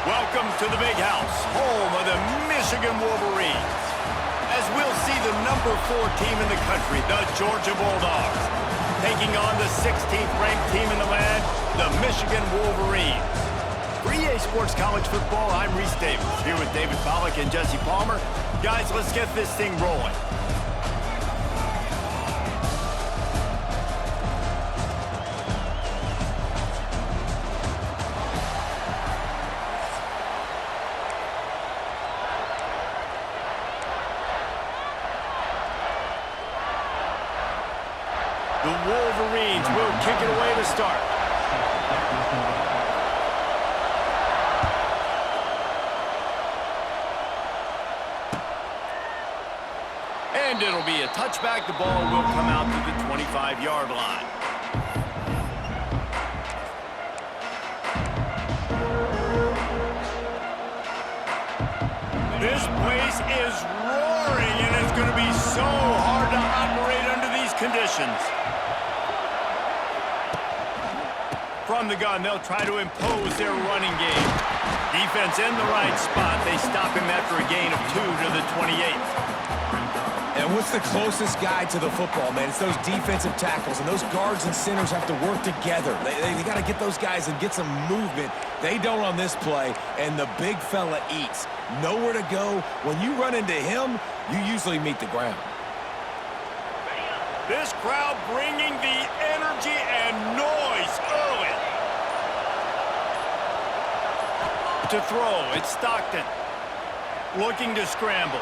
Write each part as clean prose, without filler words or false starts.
Welcome to the Big House, home of the Michigan Wolverines. As we'll see the number 4 team in the country, the Georgia Bulldogs, taking on the 16th ranked team in the land, the Michigan Wolverines. For EA Sports College Football, I'm Reese Davis, here with David Pollack and Jesse Palmer. Guys, let's get this thing rolling. The Wolverines will kick it away to start. And it'll be a touchback. The ball will come out to the 25-yard line. This place is roaring, and it's going to be so hard to operate under these conditions. From the gun, they'll try to impose their running game. Defense in the right spot. They stop him after a gain of 2 to the 28. And what's the closest guy to the football, man? It's those defensive tackles, and those guards and centers have to work together. They got to get those guys and get some movement. They don't on this play, and the big fella eats. Nowhere to go. When you run into him, you usually meet the ground. This crowd bringing the energy and noise early. To throw, it's Stockton. Looking to scramble.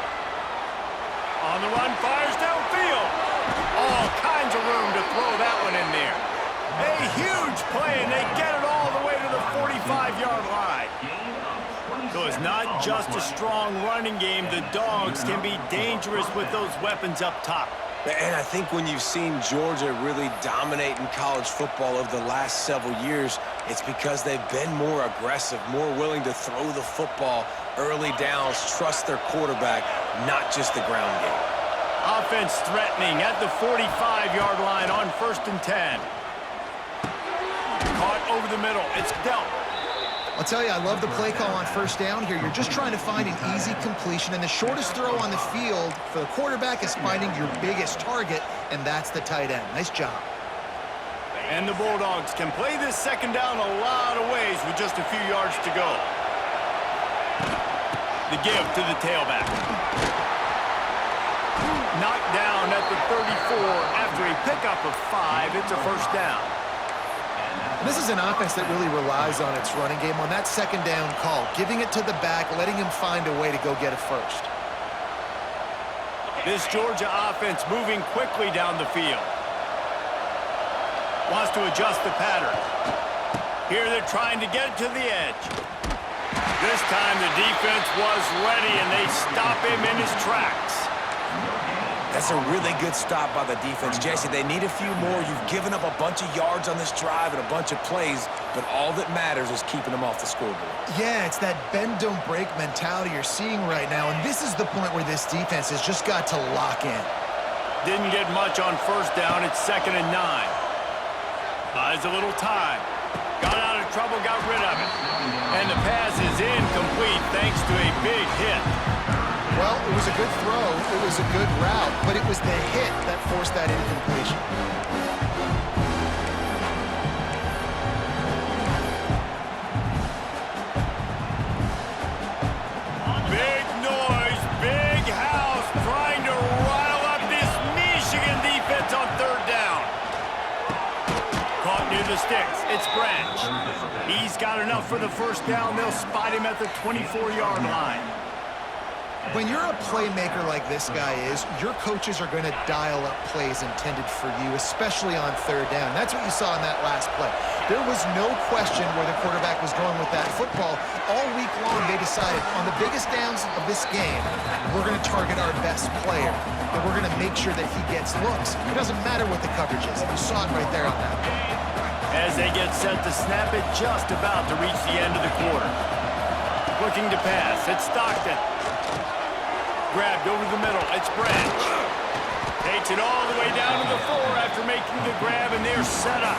On the run, fires downfield. All kinds of room to throw that one in there. A huge play, and they get it all the way to the 45-yard line. So it's not just a strong running game. The Dogs can be dangerous with those weapons up top. And I think when you've seen Georgia really dominate in college football over the last several years, it's because they've been more aggressive, more willing to throw the football early downs, trust their quarterback, not just the ground game. Offense threatening at the 45-yard line on 1st and 10. Caught over the middle. It's dealt. I'll tell you, I love the play call on 1st down here. You're just trying to find an easy completion, and the shortest throw on the field for the quarterback is finding your biggest target, and that's the tight end. Nice job. And the Bulldogs can play this 2nd down a lot of ways with just a few yards to go. The give to the tailback. Knocked down at the 34 after a pickup of 5. It's a 1st down. And this is an offense that really relies on its running game on that 2nd down call, giving it to the back, letting him find a way to go get a 1st. This Georgia offense moving quickly down the field. Wants to adjust the pattern. Here they're trying to get to the edge. This time the defense was ready, and they stop him in his tracks. That's a really good stop by the defense. Jesse, they need a few more. You've given up a bunch of yards on this drive and a bunch of plays, but all that matters is keeping them off the scoreboard. Yeah, it's that bend, don't break mentality you're seeing right now, and this is the point where this defense has just got to lock in. Didn't get much on 1st down. It's 2nd and 9. Buys a little time. Got out of trouble, got rid of it. And the pass is incomplete thanks to a big hit. Well, it was a good throw, it was a good route, but it was the hit that forced that incompletion. Big noise, big house, trying to rile up this Michigan defense on 3rd down. Caught near the sticks, it's Branch. He's got enough for the 1st down. They'll spot him at the 24-yard line. When you're a playmaker like this guy is, your coaches are going to dial up plays intended for you, especially on 3rd down. That's what you saw in that last play. There was no question where the quarterback was going with that football. All week long, they decided on the biggest downs of this game, we're going to target our best player, and we're going to make sure that he gets looks. It doesn't matter what the coverage is. You saw it right there on that play. As they get set to snap it, just about to reach the end of the quarter. Looking to pass, it's Stockton. Grabbed over the middle, it's Branch. Takes it all the way down to the 4 after making the grab, and they're set up.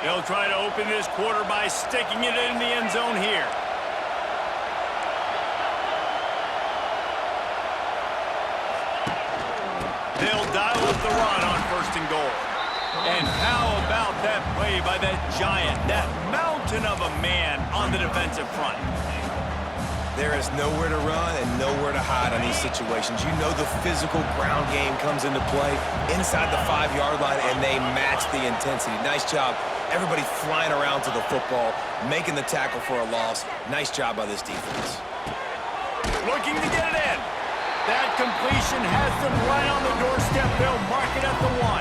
They'll try to open this quarter by sticking it in the end zone here. They'll dial up the run on 1st and goal. And how about that play by that giant, that mountain of a man on the defensive front? There is nowhere to run and nowhere to hide on these situations. You know the physical ground game comes into play inside the 5-yard line, and they match the intensity. Nice job. Everybody flying around to the football, making the tackle for a loss. Nice job by this defense. Looking to get it in. That completion has them right on the doorstep. They'll mark it at the 1.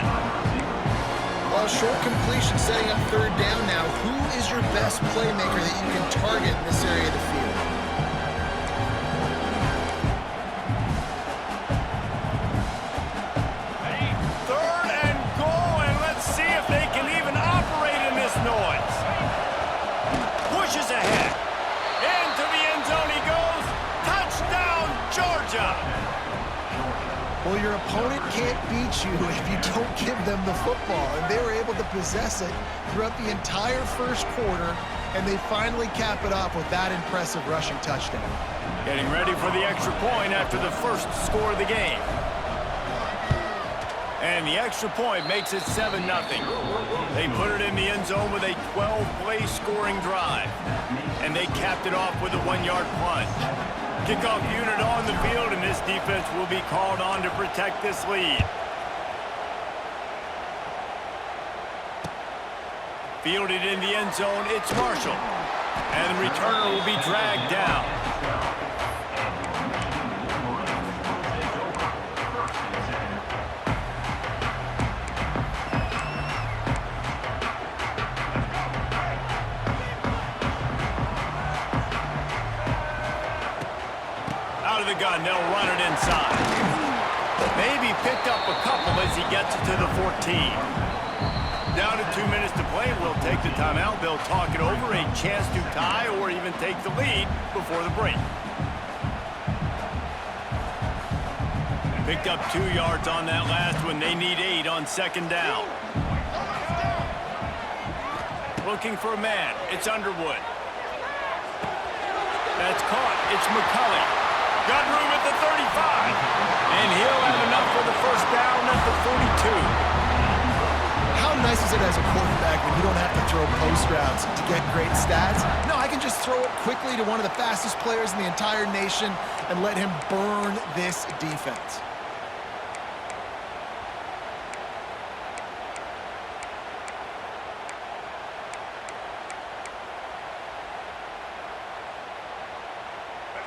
Well, short completion setting up 3rd down now. Who is your best playmaker that you can target in this area of the field? Pushes ahead. Into the end zone he goes. Touchdown, Georgia. Well, your opponent can't beat you if you don't give them the football. And they were able to possess it throughout the entire 1st quarter, and they finally cap it off with that impressive rushing touchdown. Getting ready for the extra point after the first score of the game. And the extra point makes it 7-0. They put it in the end zone with a 12-play scoring drive. And they capped it off with a 1-yard plunge. Kickoff unit on the field, and this defense will be called on to protect this lead. Fielded in the end zone, it's Marshall. And the returner will be dragged down. Out of the gun, they'll run it inside. Maybe picked up a couple as he gets it to the 14. Down to 2 minutes to play. We'll take the timeout. They'll talk it over, a chance to tie or even take the lead before the break. Picked up 2 yards on that last one. They need 8 on 2nd down. Looking for a man. It's Underwood. That's caught. It's McCulley. Got room at the 35. And he'll have enough for the 1st down at the 42. How nice is it as a quarterback when you don't have to throw post routes to get great stats? No, I can just throw it quickly to one of the fastest players in the entire nation and let him burn this defense.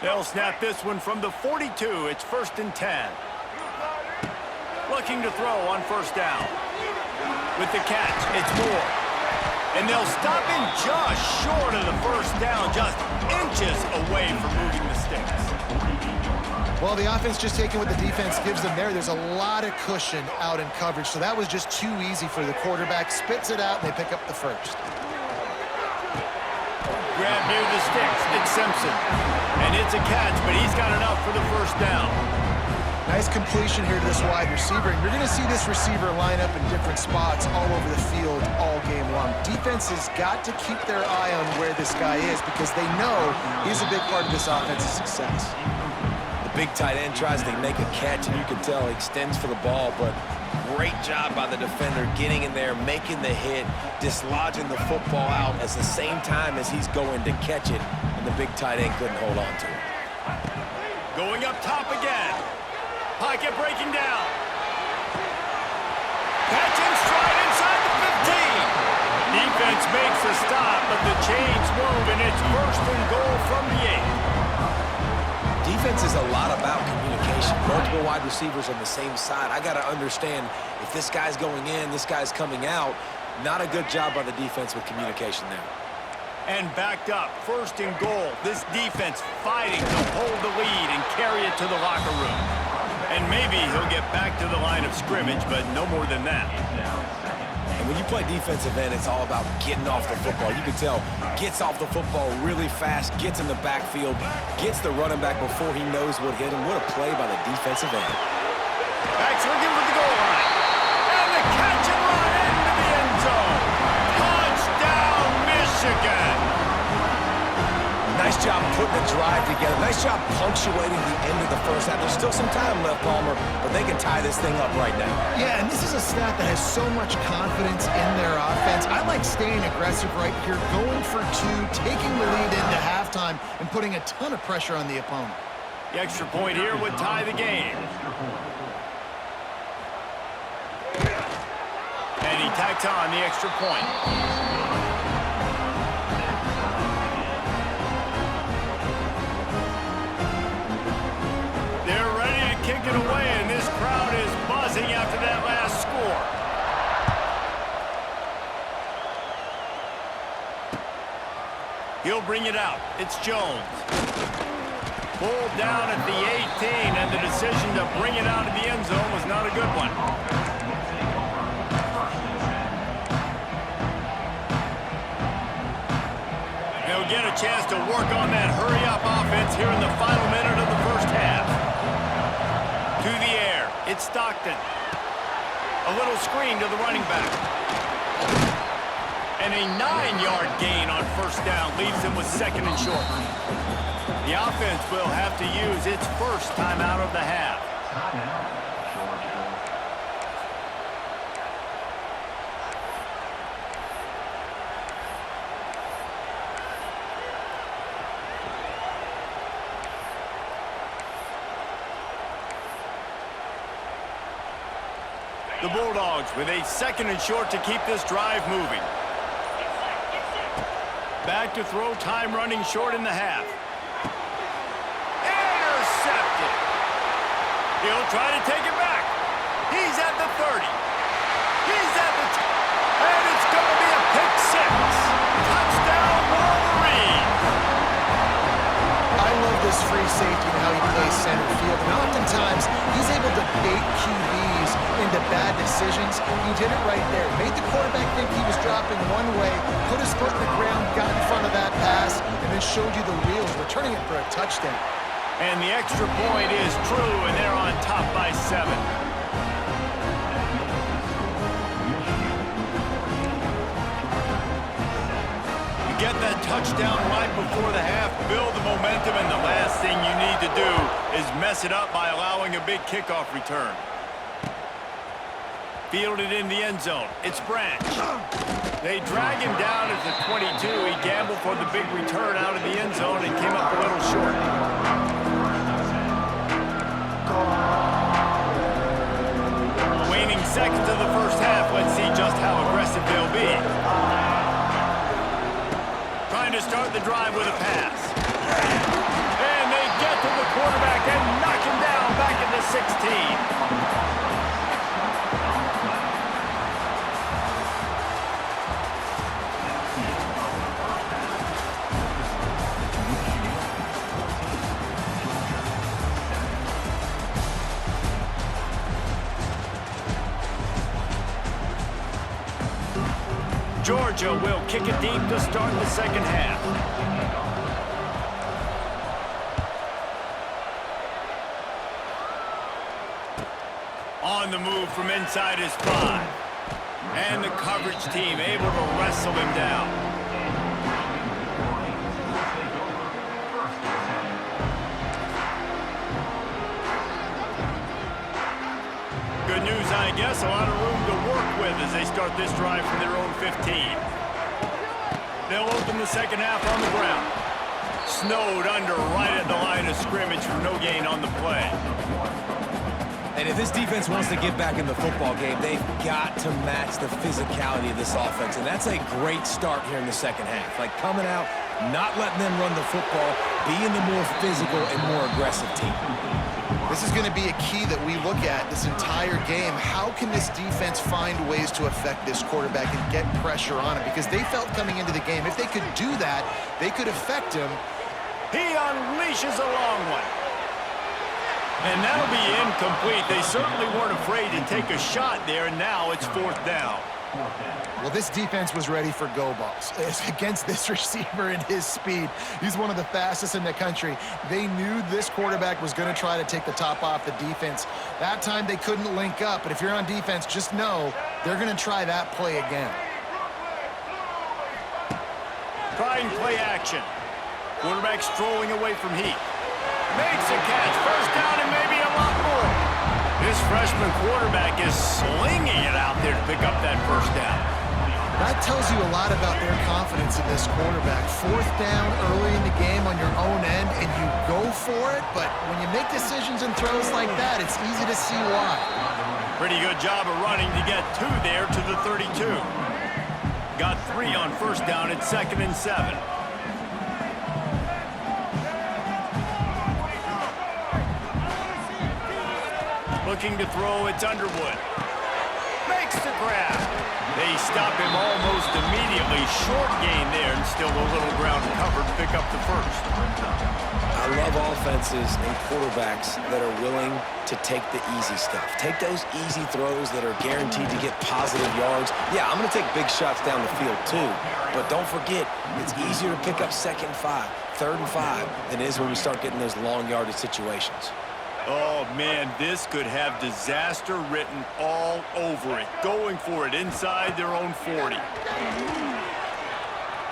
They'll snap this one from the 42. It's 1st and 10. Looking to throw on 1st down. With the catch, it's Moore. And they'll stop him just short of the 1st down, just inches away from moving the sticks. Well, the offense just taking what the defense gives them there. There's a lot of cushion out in coverage, so that was just too easy for the quarterback. Spits it out, and they pick up the 1st. Grab near the sticks. It's Simpson. And it's a catch, but he's got enough for the 1st down. Nice completion here to this wide receiver. And you're going to see this receiver line up in different spots all over the field all game long. Defense has got to keep their eye on where this guy is because they know he's a big part of this offense's success. The big tight end tries to make a catch, and you can tell he extends for the ball, but great job by the defender getting in there, making the hit, dislodging the football out at the same time as he's going to catch it, and the big tight end couldn't hold on to it. Going up top again. Pocket breaking down. Catch and stride inside the 15. Defense makes a stop, but the chains move, and it's 1st and goal from the 8. Defense is a lot about communication. Multiple wide receivers on the same side. I got to understand if this guy's going in, this guy's coming out. Not a good job by the defense with communication there. And backed up, 1st and goal. This defense fighting to hold the lead and carry it to the locker room. And maybe he'll get back to the line of scrimmage, but no more than that. And when you play defensive end, it's all about getting off the football. You can tell, gets off the football really fast, gets in the backfield, gets the running back before he knows what hit him. What a play by the defensive end. Back's looking for the goal line. And the catch and run into the end zone. putting the drive together. Nice job punctuating the end of the first half. There's still some time left, Palmer, but they can tie this thing up right now. Yeah, and this is a stat that has so much confidence in their offense. I like staying aggressive right here, going for two, taking the lead into halftime, and putting a ton of pressure on the opponent. The extra point here would tie the game. And he tacks on the extra point. They're ready to kick it away, and this crowd is buzzing after that last score. He'll bring it out. It's Jones. Pulled down at the 18, and the decision to bring it out of the end zone was not a good one. They'll get a chance to work on that hurry-up offense here in the final minute of the first half. To the air, it's Stockton. A little screen to the running back. And a 9-yard gain on first down leaves him with second and short. The offense will have to use its first timeout of the half. The Bulldogs with a second and short to keep this drive moving. Back to throw, time running short in the half. Intercepted. He'll try to take it back. He's at the 30. He's at the and it's going to be a pick six. Touchdown, Wolverines. I love this free safety and how he plays center field. And oftentimes, he's able to bait QBs into bad decisions. He did it right there. Made the quarterback think he was dropping one way, put his foot in the ground, got in front of that pass, and then showed you the wheels, returning it for a touchdown. And the extra point is true, and they're on top by 7. You get that touchdown right before the half, build the momentum, and the last thing you need to do is mess it up by allowing a big kickoff return. Fielded in the end zone. It's Branch. They drag him down at the 22. He gambled for the big return out of the end zone and came up a little short. Waning seconds of the first half. Let's see just how aggressive they'll be. Trying to start the drive with a pass. And they get to the quarterback and knock him down back at the 16. Georgia will kick it deep to start the second half. On the move from inside his 5. And the coverage team able to wrestle him down. Good news, I guess. A lot of room to work with as they start this drive from their own 15. They'll open the second half on the ground. Snowed under right at the line of scrimmage for no gain on the play. And if this defense wants to get back in the football game, they've got to match the physicality of this offense. And that's a great start here in the second half. Like coming out, not letting them run the football, being the more physical and more aggressive team. This is going to be a key that we look at this entire game. How can this defense find ways to affect this quarterback and get pressure on him? Because they felt coming into the game, if they could do that, they could affect him. He unleashes a long one. And that'll be incomplete. They certainly weren't afraid to take a shot there, and now it's fourth down. Well, this defense was ready for go balls. It's against this receiver and his speed. He's one of the fastest in the country. They knew this quarterback was going to try to take the top off the defense. That time they couldn't link up, but if you're on defense, just know they're going to try that play again. Trying play action. Quarterback strolling away from heat. Makes a catch. First down and maybe a lot more. This freshman quarterback is slinging it out there to pick up that first down. That tells you a lot about their confidence in this quarterback. Fourth down early in the game on your own end, and you go for it, but when you make decisions and throws like that, it's easy to see why. Pretty good job of running to get 2 there to the 32. Got 3 on first down at 2nd and 7. Looking to throw, it's Underwood. Makes the grab. They stop him almost immediately. Short gain there, and still a little ground covered to pick up the first. I love offenses and quarterbacks that are willing to take the easy stuff. Take those easy throws that are guaranteed to get positive yards. Yeah, I'm going to take big shots down the field too, but don't forget, it's easier to pick up 2nd and 5, 3rd and 5 than it is when we start getting those long yardage situations. Oh, man, this could have disaster written all over it. Going for it inside their own 40.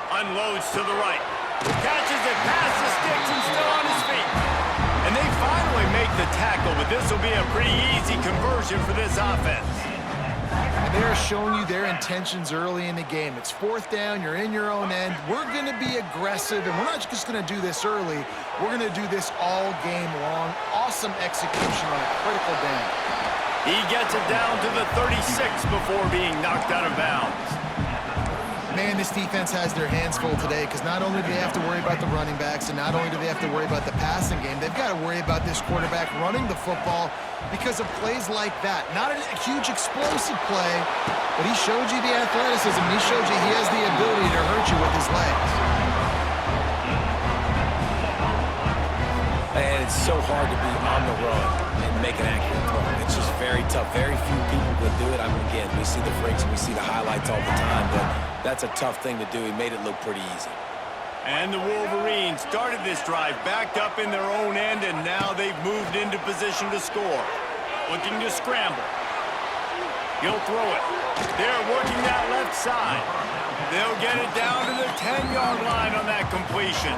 Unloads to the right. Catches it past the sticks and still on his feet. And they finally make the tackle, but this will be a pretty easy conversion for this offense. And they're showing you their intentions early in the game. It's 4th down, you're in your own end. We're going to be aggressive, and we're not just going to do this early. We're going to do this all game long. Awesome execution on a critical down. He gets it down to the 36 before being knocked out of bounds. Man, this defense has their hands full today because not only do they have to worry about the running backs and not only do they have to worry about the passing game, they've got to worry about this quarterback running the football because of plays like that. Not a huge explosive play, but he showed you the athleticism. He showed you he has the ability to hurt you with his legs. And it's so hard to be on the run and make an accurate throw. It's just very tough. Very few people can do it. I mean, again, we see the freaks and we see the highlights all the time, but that's a tough thing to do. He made it look pretty easy. And the Wolverines started this drive backed up in their own end, and now they've moved into position to score. Looking to scramble. He'll throw it. They're working that left side. They'll get it down to the 10-yard line on that completion.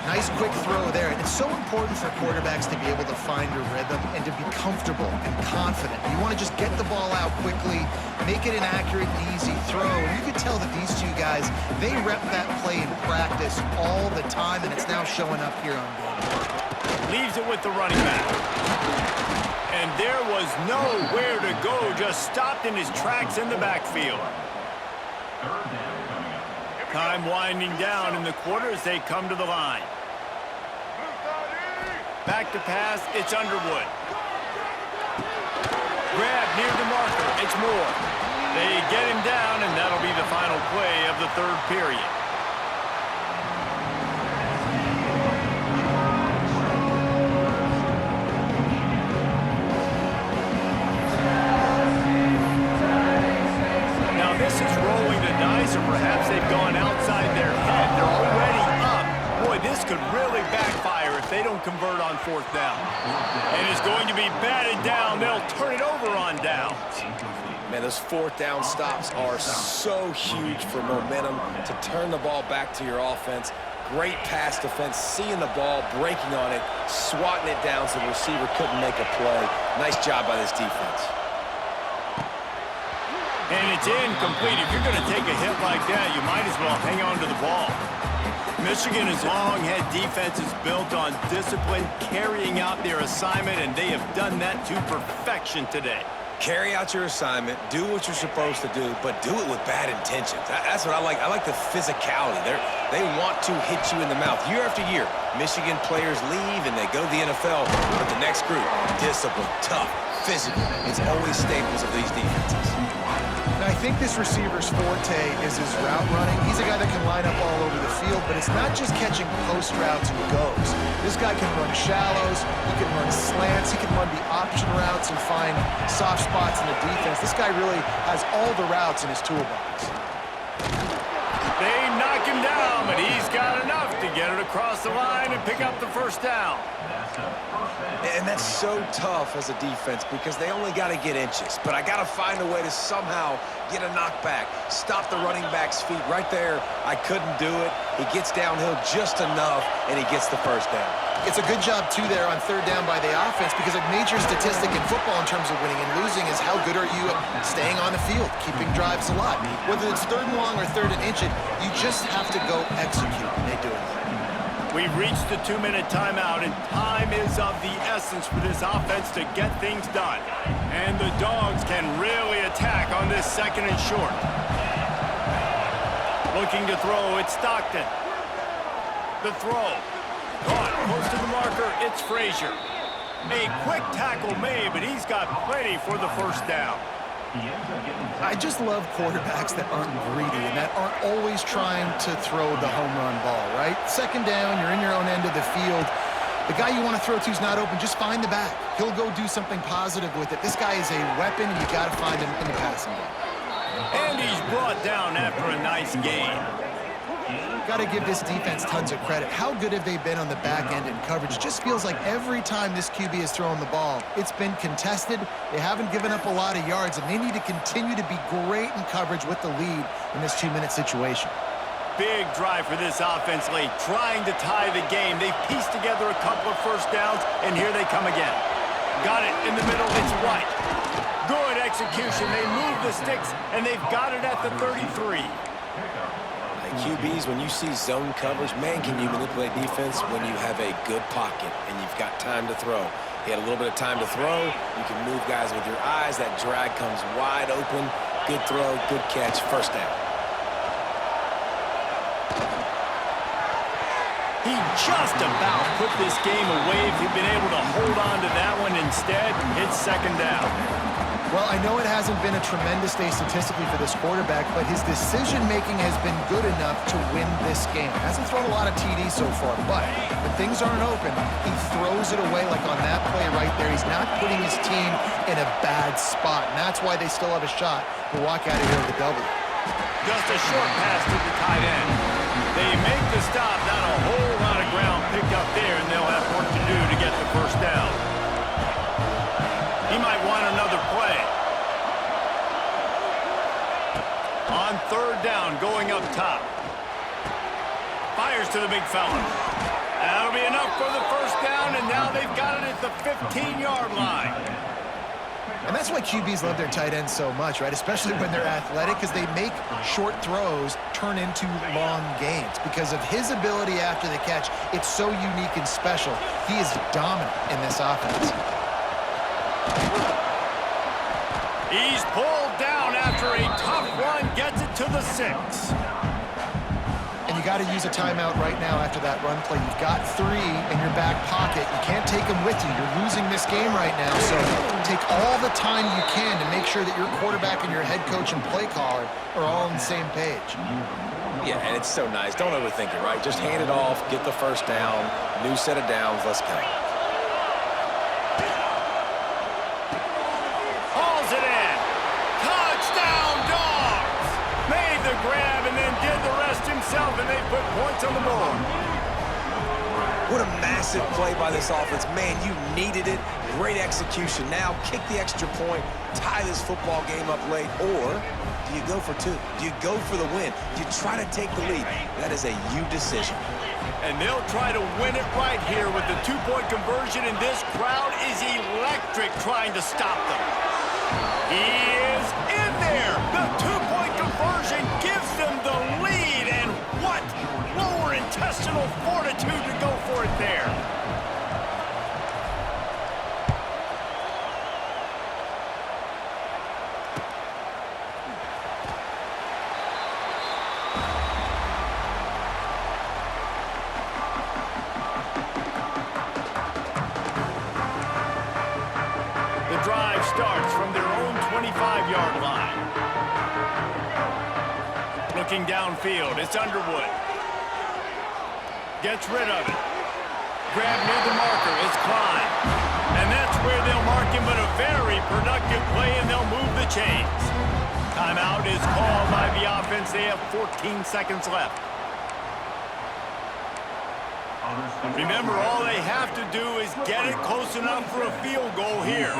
Nice quick throw there. And it's so important for quarterbacks to be able to find a rhythm and to be comfortable and confident. You want to just get the ball out quickly, make it an accurate and easy throw. And you can tell that these two guys, they rep that play in practice all the time, and it's now showing up here on game. Leaves it with the running back. And there was nowhere to go, just stopped in his tracks in the backfield. Time winding down in the quarter as they come to the line. Back to pass, it's Underwood. Grab near the marker, it's Moore. They get him down, and that'll be the final play of the 3rd period. Now this is rolling the dice, or perhaps they've gone outside their head. They're already up. Boy, this could really backfire if they don't convert on 4th down. And it's going to be batted down. They'll turn it over on downs. Man, those 4th down stops are so huge for momentum to turn the ball back to your offense. Great pass defense, seeing the ball, breaking on it, swatting it down so the receiver couldn't make a play. Nice job by this defense. And it's incomplete. If you're going to take a hit like that, you might as well hang on to the ball. Michigan has long had defenses built on discipline, carrying out their assignment, and they have done that to perfection today. Carry out your assignment, do what you're supposed to do, but do it with bad intentions. That's what I like. I like the physicality. They want to hit you in the mouth. Year after year, Michigan players leave and they go to the NFL, but the next group, discipline, tough, physical. It's always staples of these defenses. Now, I think this receiver's forte is his route running. He's a guy that can line up all over the field, but it's not just catching post routes and goes. This guy can run shallows, he can run slants, he can run the option routes and find soft spots in the defense. This guy really has all the routes in his toolbox. They knock him down, but he's got enough to get it across the line and pick up the first down. And that's so tough as a defense because they only got to get inches. But I got to find a way to somehow get a knockback, stop the running back's feet. Right there, I couldn't do it. He gets downhill just enough, and he gets the first down. It's a good job, too, there on third down by the offense because a major statistic in football in terms of winning and losing is how good are you at staying on the field, keeping drives alive. Whether it's third and long or third and inch it, you just have to go execute. They do it. We've reached the 2-minute timeout, and time is of the essence for this offense to get things done. And the Dogs can really attack on this second and short. Looking to throw, it's Stockton. The throw. Caught close to the marker, it's Frazier. A quick tackle made, but he's got plenty for the first down. I just love quarterbacks that aren't greedy and that aren't always trying to throw the home run ball, right? Second down, you're in your own end of the field. The guy you want to throw to is not open. Just find the back. He'll go do something positive with it. This guy is a weapon, and you got to find him in the passing game. And he's brought down after a nice gain. Got to give this defense tons of credit. How good have they been on the back end in coverage? It just feels like every time this QB has thrown the ball, it's been contested. They haven't given up a lot of yards, and they need to continue to be great in coverage with the lead in this 2-minute situation. Big drive for this offense late, trying to tie the game. They've pieced together a couple of first downs, and here they come again. Got it in the middle, it's White. Good execution. They move the sticks, and they've got it at the 33. QBs, when you see zone coverage, man, can you manipulate defense when you have a good pocket and you've got time to throw. He had a little bit of time to throw. You can move guys with your eyes. That drag comes wide open. Good throw, good catch, first down. He just about put this game away. If he'd been able to hold on to that one instead, it's second down. Well, I know it hasn't been a tremendous day statistically for this quarterback, but his decision-making has been good enough to win this game. Hasn't thrown a lot of TDs so far, but when things aren't open, he throws it away like on that play right there. He's not putting his team in a bad spot, and that's why they still have a shot to walk out of here with a W. Just a short pass to the tight end. They make the stop, not a whole lot of ground picked up there, and they'll have work to do to get the first down. He might want another play. On third down, going up top. Fires to the big fella. That'll be enough for the first down, and now they've got it at the 15-yard line. And that's why QBs love their tight ends so much, right? Especially when they're athletic, because they make short throws turn into long gains. Because of his ability after the catch, it's so unique and special. He is dominant in this offense. He's pulled down after a tough run, gets it to the 6. And you got to use a timeout right now after that run play. You've got 3 in your back pocket. You can't take them with you. You're losing this game right now. So take all the time you can to make sure that your quarterback and your head coach and play caller are all on the same page. Yeah, and it's so nice. Don't overthink it, right? Just hand it off, get the first down, new set of downs, let's go. Hauls it in. Touchdown, Dogs! Made the grab and then did the rest himself, and they put points on the board. What a massive play by this offense. Man, you needed it. Great execution. Now kick the extra point, tie this football game up late, or do you go for 2? Do you go for the win? Do you try to take the lead? That is a you decision. And they'll try to win it right here with the 2-point conversion, and this crowd is electric trying to stop them. He is in there. The 2-point conversion gives them the lead, and what lower intestinal fortitude to go for it there. The drive starts from their own 25-yard line. Looking downfield, it's Underwood. Gets rid of it. Grab near the marker, it's Klein. And that's where they'll mark him, but a very productive play, and they'll move the chains. Timeout is called by the offense. They have 14 seconds left. Remember, all they have to do is get it close enough for a field goal here.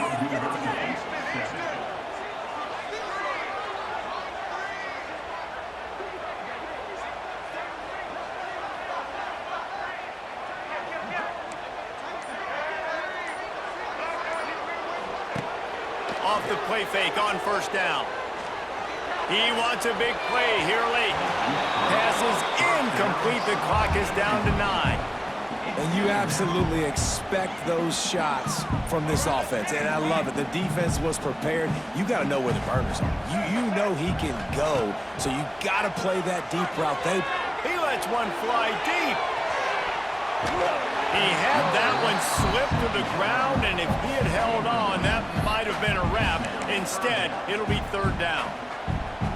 Off the play fake on first down. He wants a big play here late. Pass is incomplete. The clock is down to 9. And you absolutely expect those shots from this offense, and I love it. The defense was prepared. You got to know where the burners are. You know he can go, so you got to play that deep route. He lets one fly deep. He had that one slip to the ground, and if he had held on, that might have been a wrap. Instead, it'll be third down.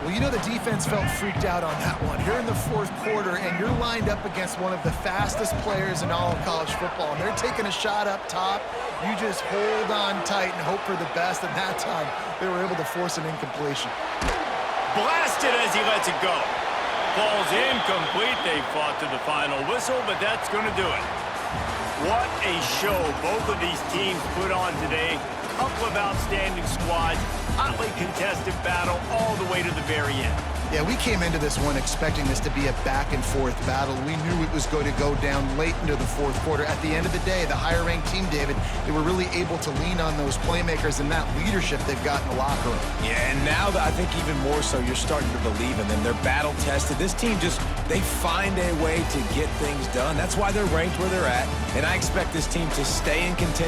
Well, you know the defense felt freaked out on that one. You're in the fourth quarter, and you're lined up against one of the fastest players in all of college football, and they're taking a shot up top. You just hold on tight and hope for the best, and that time they were able to force an incompletion. Blasted as he lets it go. Ball's incomplete. They fought to the final whistle, but that's going to do it. What a show both of these teams put on today. Couple of outstanding squads, hotly contested battle all the way to the very end. Yeah, we came into this one expecting this to be a back-and-forth battle. We knew it was going to go down late into the fourth quarter. At the end of the day, the higher-ranked team, David, they were really able to lean on those playmakers and that leadership they've got in the locker room. Yeah, and now I think even more so, you're starting to believe in them. They're battle-tested. This team they find a way to get things done. That's why they're ranked where they're at, and I expect this team to stay in contention.